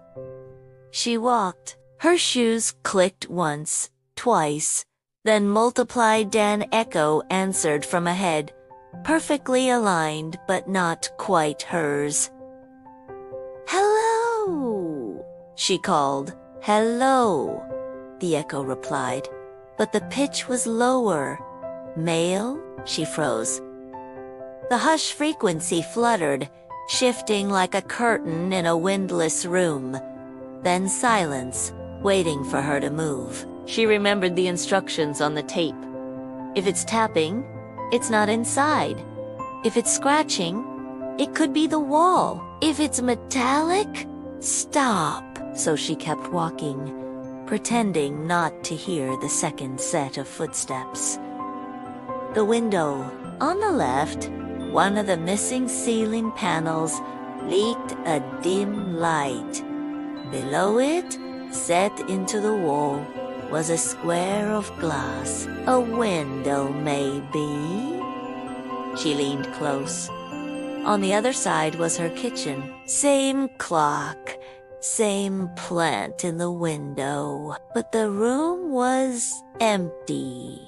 Speaker 1: She walked. Her shoes clicked once, twice, then multiplied. An echo answered from ahead, perfectly aligned but not quite hers. "Hello," she called. "Hello," the echo replied, but the pitch was lower. "Male?" She froze. The hush frequency fluttered, shifting like a curtain in a windless room. Then silence, waiting for her to move. She remembered the instructions on the tape. If it's tapping, it's not inside. If it's scratching, it could be the wall. If it's metallic, stop. So she kept walking, pretending not to hear the second set of footsteps. The window on the left, one of the missing ceiling panels, leaked a dim light. Below it, set into the wall, was a square of glass. A window, maybe? She leaned close. On the other side was her kitchen. Same clock, same plant in the window. But the room was empty.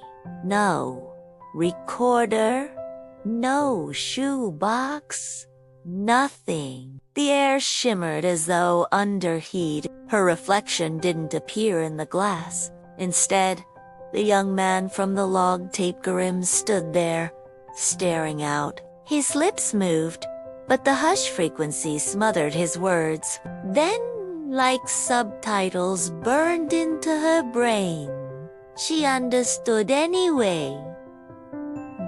Speaker 1: No recorder, no shoebox, nothing. The air shimmered as though under heat. Her reflection didn't appear in the glass. Instead, the young man from the log tape grim stood there, staring out. His lips moved, but the hush frequency smothered his words. Then, like subtitles burned into her brain, she understood anyway.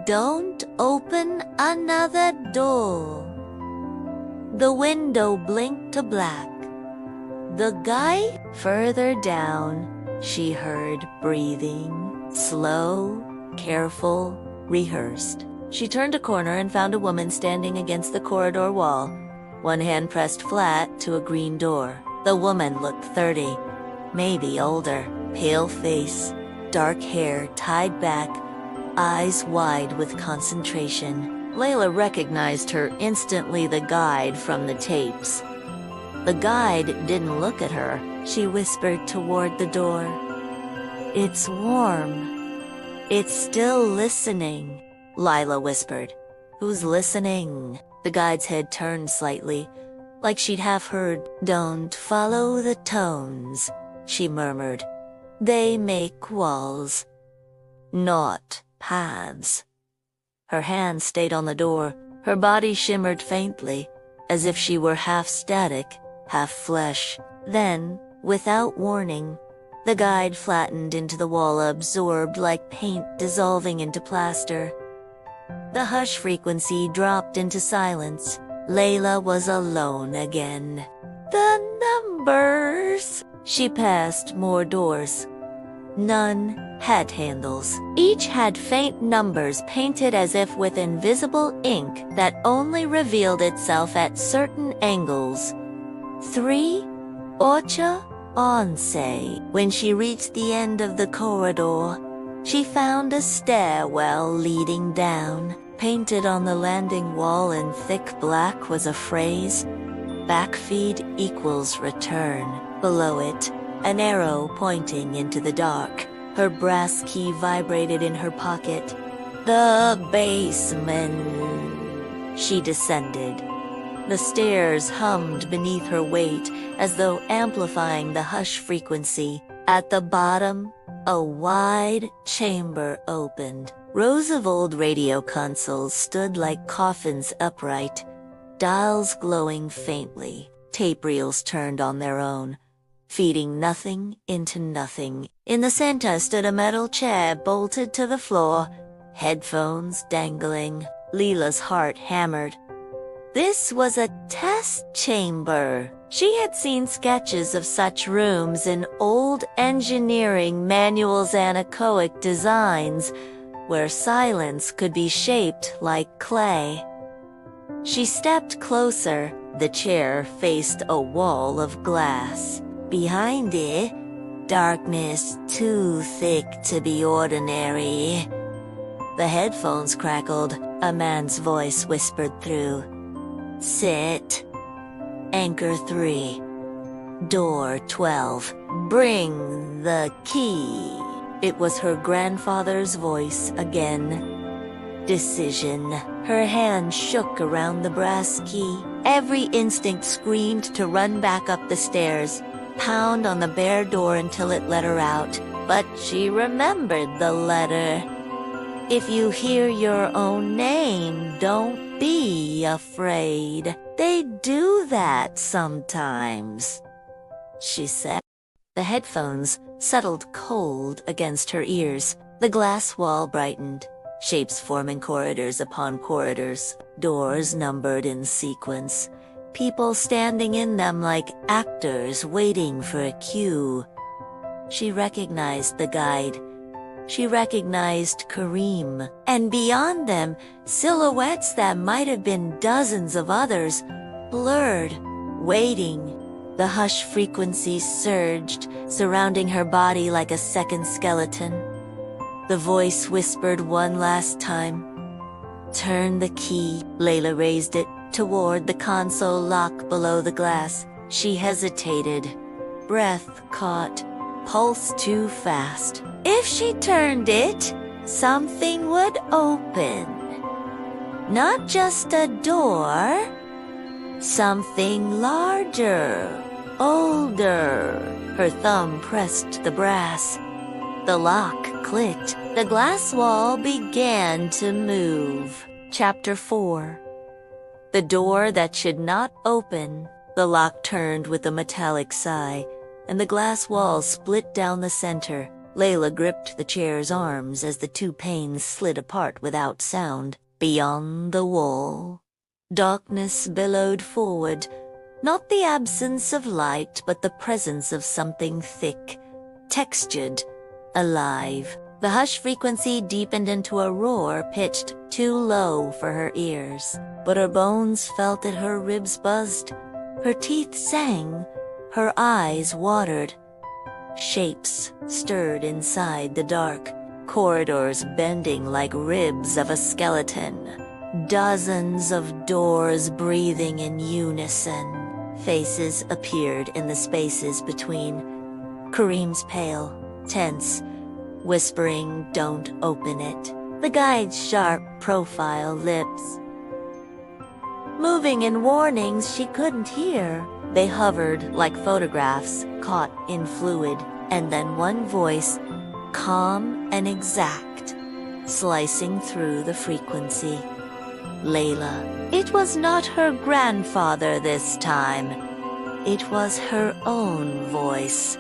Speaker 1: Don't open another door. The window blinked to black. The guy further down, she heard breathing, slow, careful, rehearsed. She turned a corner and found a woman standing against the corridor wall, one hand pressed flat to a green door. The woman looked 30, maybe older, pale face, dark hair tied back, eyes wide with concentration. Leila recognized her instantly, the guide from the tapes. The guide didn't look at her. She whispered toward the door. It's warm. It's still listening, Leila whispered. Who's listening? The guide's head turned slightly, like she'd half heard. Don't follow the tones, she murmured. They make walls, not paths. Her hand stayed on the door. Her body shimmered faintly, as if she were half static, half flesh. Then, without warning, the guide flattened into the wall, absorbed like paint dissolving into plaster. The hush frequency dropped into silence. Leila was alone again. The numbers! She passed more doors. None had handles. Each had faint numbers painted as if with invisible ink that only revealed itself at certain angles. 3, 8, 11. When she reached the end of the corridor, she found a stairwell leading down. Painted on the landing wall in thick black was a phrase, "Backfeed equals return." Below it, an arrow pointing into the dark. Her brass key vibrated in her pocket. The basement. She descended. The stairs hummed beneath her weight, as though amplifying the hush frequency. At the bottom, a wide chamber opened. Rows of old radio consoles stood like coffins upright, dials glowing faintly. Tape reels turned on their own, feeding nothing into nothing. In the center stood a metal chair bolted to the floor, headphones dangling. Leila's heart hammered. This was a test chamber. She had seen sketches of such rooms in old engineering manuals, anechoic designs, where silence could be shaped like clay. She stepped closer. The chair faced a wall of glass. Behind it, darkness too thick to be ordinary. The headphones crackled. A man's voice whispered through. Sit. Anchor 3. Door 12. Bring the key. It was her grandfather's voice again. Decision. Her hand shook around the brass key. Every instinct screamed to run back up the stairs, pound on the bare door until it let her out. But she remembered the letter. If you hear your own name, don't be afraid. They do that sometimes," she said. The headphones settled cold against her ears. The glass wall brightened, shapes forming corridors upon corridors, doors numbered in sequence, people standing in them like actors waiting for a cue. She recognized the guide. She recognized Kareem, and beyond them, silhouettes that might have been dozens of others, blurred, waiting. The hush frequency surged, surrounding her body like a second skeleton. The voice whispered one last time. "Turn the key." Leila raised it toward the console lock below the glass. She hesitated, breath caught, pulse too fast. If she turned it, something would open. Not just a door, something larger, older. Her thumb pressed the brass. The lock clicked. The glass wall began to move. Chapter 4. The door that should not open. The lock turned with a metallic sigh, and the glass wall split down the center. Leila gripped the chair's arms as the two panes slid apart without sound. Beyond the wall, darkness billowed forward, not the absence of light, but the presence of something thick, textured, alive. The hush frequency deepened into a roar pitched too low for her ears, but her bones felt it, her ribs buzzed, her teeth sang, her eyes watered. Shapes stirred inside the dark, corridors bending like ribs of a skeleton. Dozens of doors breathing in unison. Faces appeared in the spaces between. Kareem's pale, tense, whispering, "Don't open it." The guide's sharp profile lips moving in warnings she couldn't hear. They hovered like photographs caught in fluid, and then one voice, calm and exact, slicing through the frequency. Leila. It was not her grandfather this time. It was her own voice.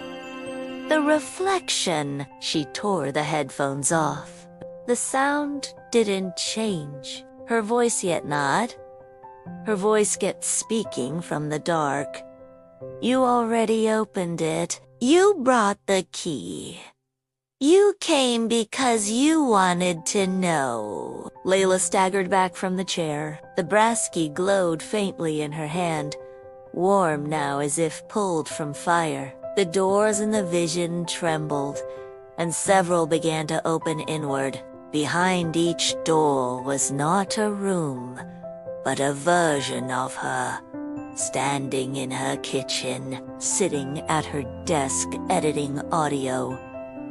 Speaker 1: The reflection. She tore the headphones off. The sound didn't change. Her voice yet not. Her voice kept speaking from the dark. You already opened it. You brought the key. You came because you wanted to know. Leila staggered back from the chair. The brass key glowed faintly in her hand, warm now as if pulled from fire. The doors in the vision trembled, and several began to open inward. Behind each door was not a room, but a version of her, standing in her kitchen, sitting at her desk editing audio,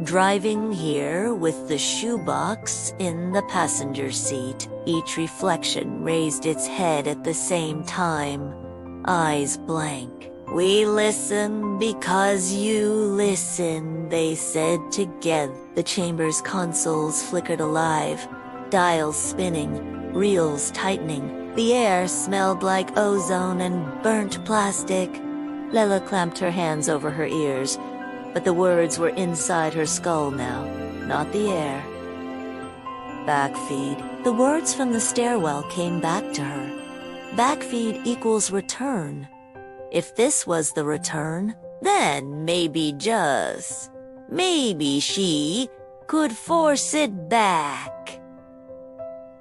Speaker 1: driving here with the shoebox in the passenger seat. Each reflection raised its head at the same time, eyes blank. We listen because you listen, they said together. The chamber's consoles flickered alive, dials spinning, reels tightening. The air smelled like ozone and burnt plastic. Leila clamped her hands over her ears, but the words were inside her skull now, not the air. Backfeed. The words from the stairwell came back to her. Backfeed equals return. If this was the return, then maybe maybe she could force it back.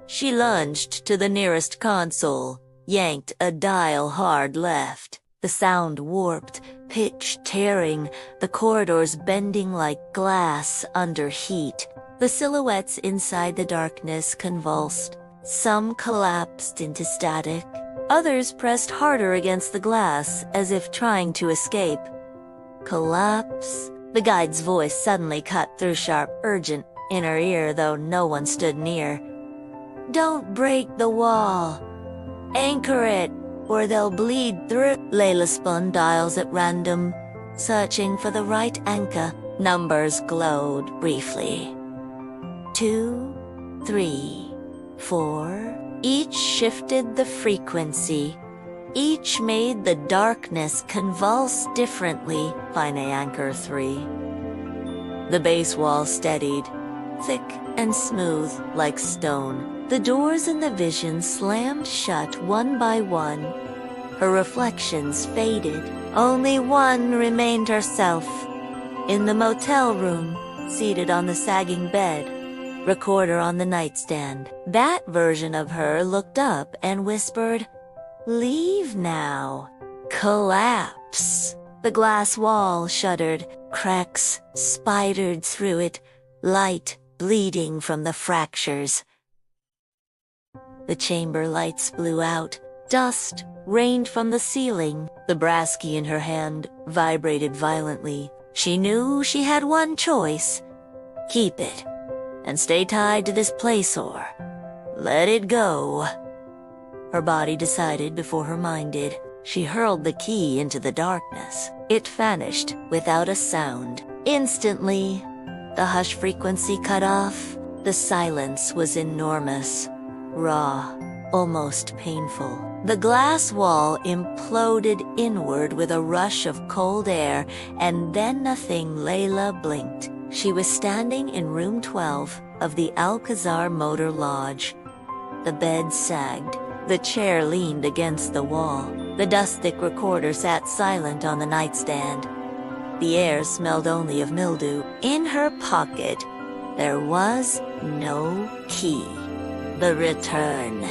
Speaker 1: She lunged to the nearest console, yanked a dial hard left. The sound warped, pitch tearing, the corridors bending like glass under heat. The silhouettes inside the darkness convulsed. Some collapsed into static. Others pressed harder against the glass, as if trying to escape. Collapse. The guide's voice suddenly cut through sharp, urgent, in her ear, though no one stood near. Don't break the wall. Anchor it, or they'll bleed through. Leila spun dials at random, searching for the right anchor. Numbers glowed briefly. 2, 3, 4. Each shifted the frequency. Each made the darkness convulse differently. Fine anchor 3. The base wall steadied, thick and smooth like stone. The doors in the vision slammed shut one by one. Her reflections faded. Only one remained herself. In the motel room, seated on the sagging bed, recorder on the nightstand. That version of her looked up and whispered, "Leave now. Collapse." The glass wall shuddered, cracks spidered through it, light bleeding from the fractures. The chamber lights blew out. Dust rained from the ceiling. The brass key in her hand vibrated violently. She knew she had one choice. Keep it and stay tied to this place, or let it go. Her body decided before her mind did. She hurled the key into the darkness. It vanished without a sound. Instantly, the hush frequency cut off. The silence was enormous, raw, almost painful. The glass wall imploded inward with a rush of cold air, and then nothing. Leila blinked. She was standing in room 12 of the Alcazar Motor Lodge. The bed sagged. The chair leaned against the wall. The dust-thick recorder sat silent on the nightstand. The air smelled only of mildew. In her pocket, there was no key. The return.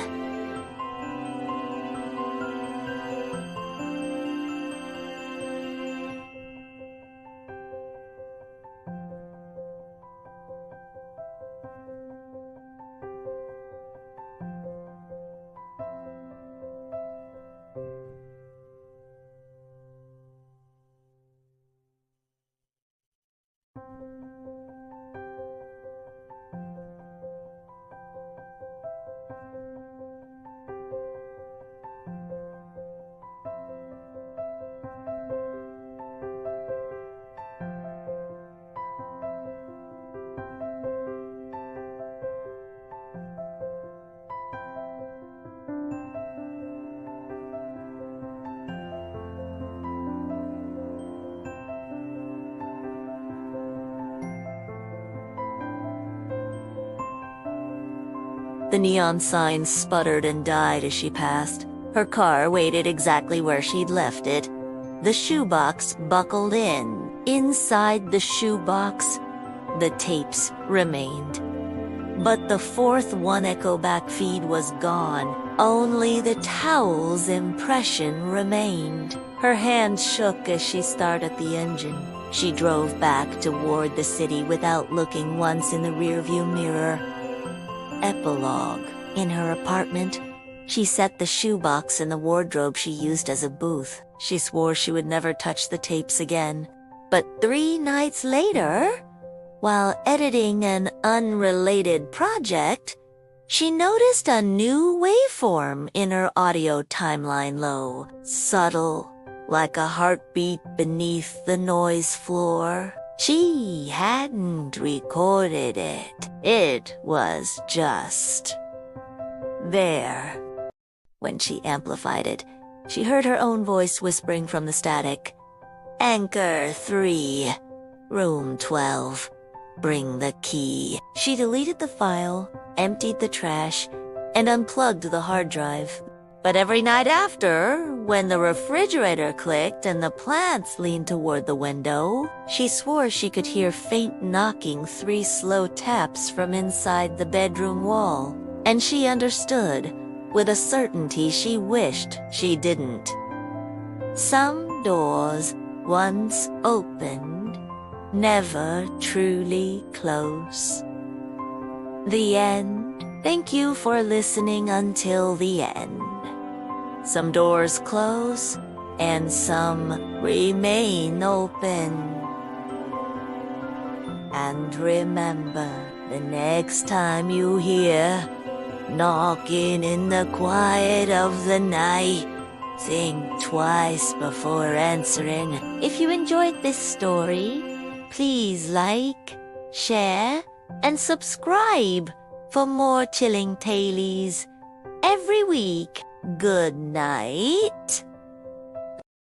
Speaker 1: The neon signs sputtered and died as she passed. Her car waited exactly where she'd left it. The shoebox buckled in. Inside the shoebox, the tapes remained. But the fourth one echo back feed was gone. Only the towel's impression remained. Her hand shook as she started the engine. She drove back toward the city without looking once in the rearview mirror. Epilogue. In her apartment, she set the shoebox in the wardrobe she used as a booth. She swore she would never touch the tapes again. But 3 nights later, while editing an unrelated project, she noticed a new waveform in her audio timeline. Low, subtle, like a heartbeat beneath the noise floor. She hadn't recorded it. It was just there. When she amplified it, she heard her own voice whispering from the static. "Anchor 3, room 12. Bring the key." She deleted the file, emptied the trash, and unplugged the hard drive. But every night after, when the refrigerator clicked and the plants leaned toward the window, she swore she could hear faint knocking, 3 slow taps from inside the bedroom wall. And she understood, with a certainty she wished she didn't. Some doors, once opened, never truly close. The end. Thank you for listening until the end. Some doors close, and some remain open. And remember, the next time you hear knocking in the quiet of the night, think twice before answering. If you enjoyed this story, please like, share, and subscribe. for more chilling tailies every week. Good night.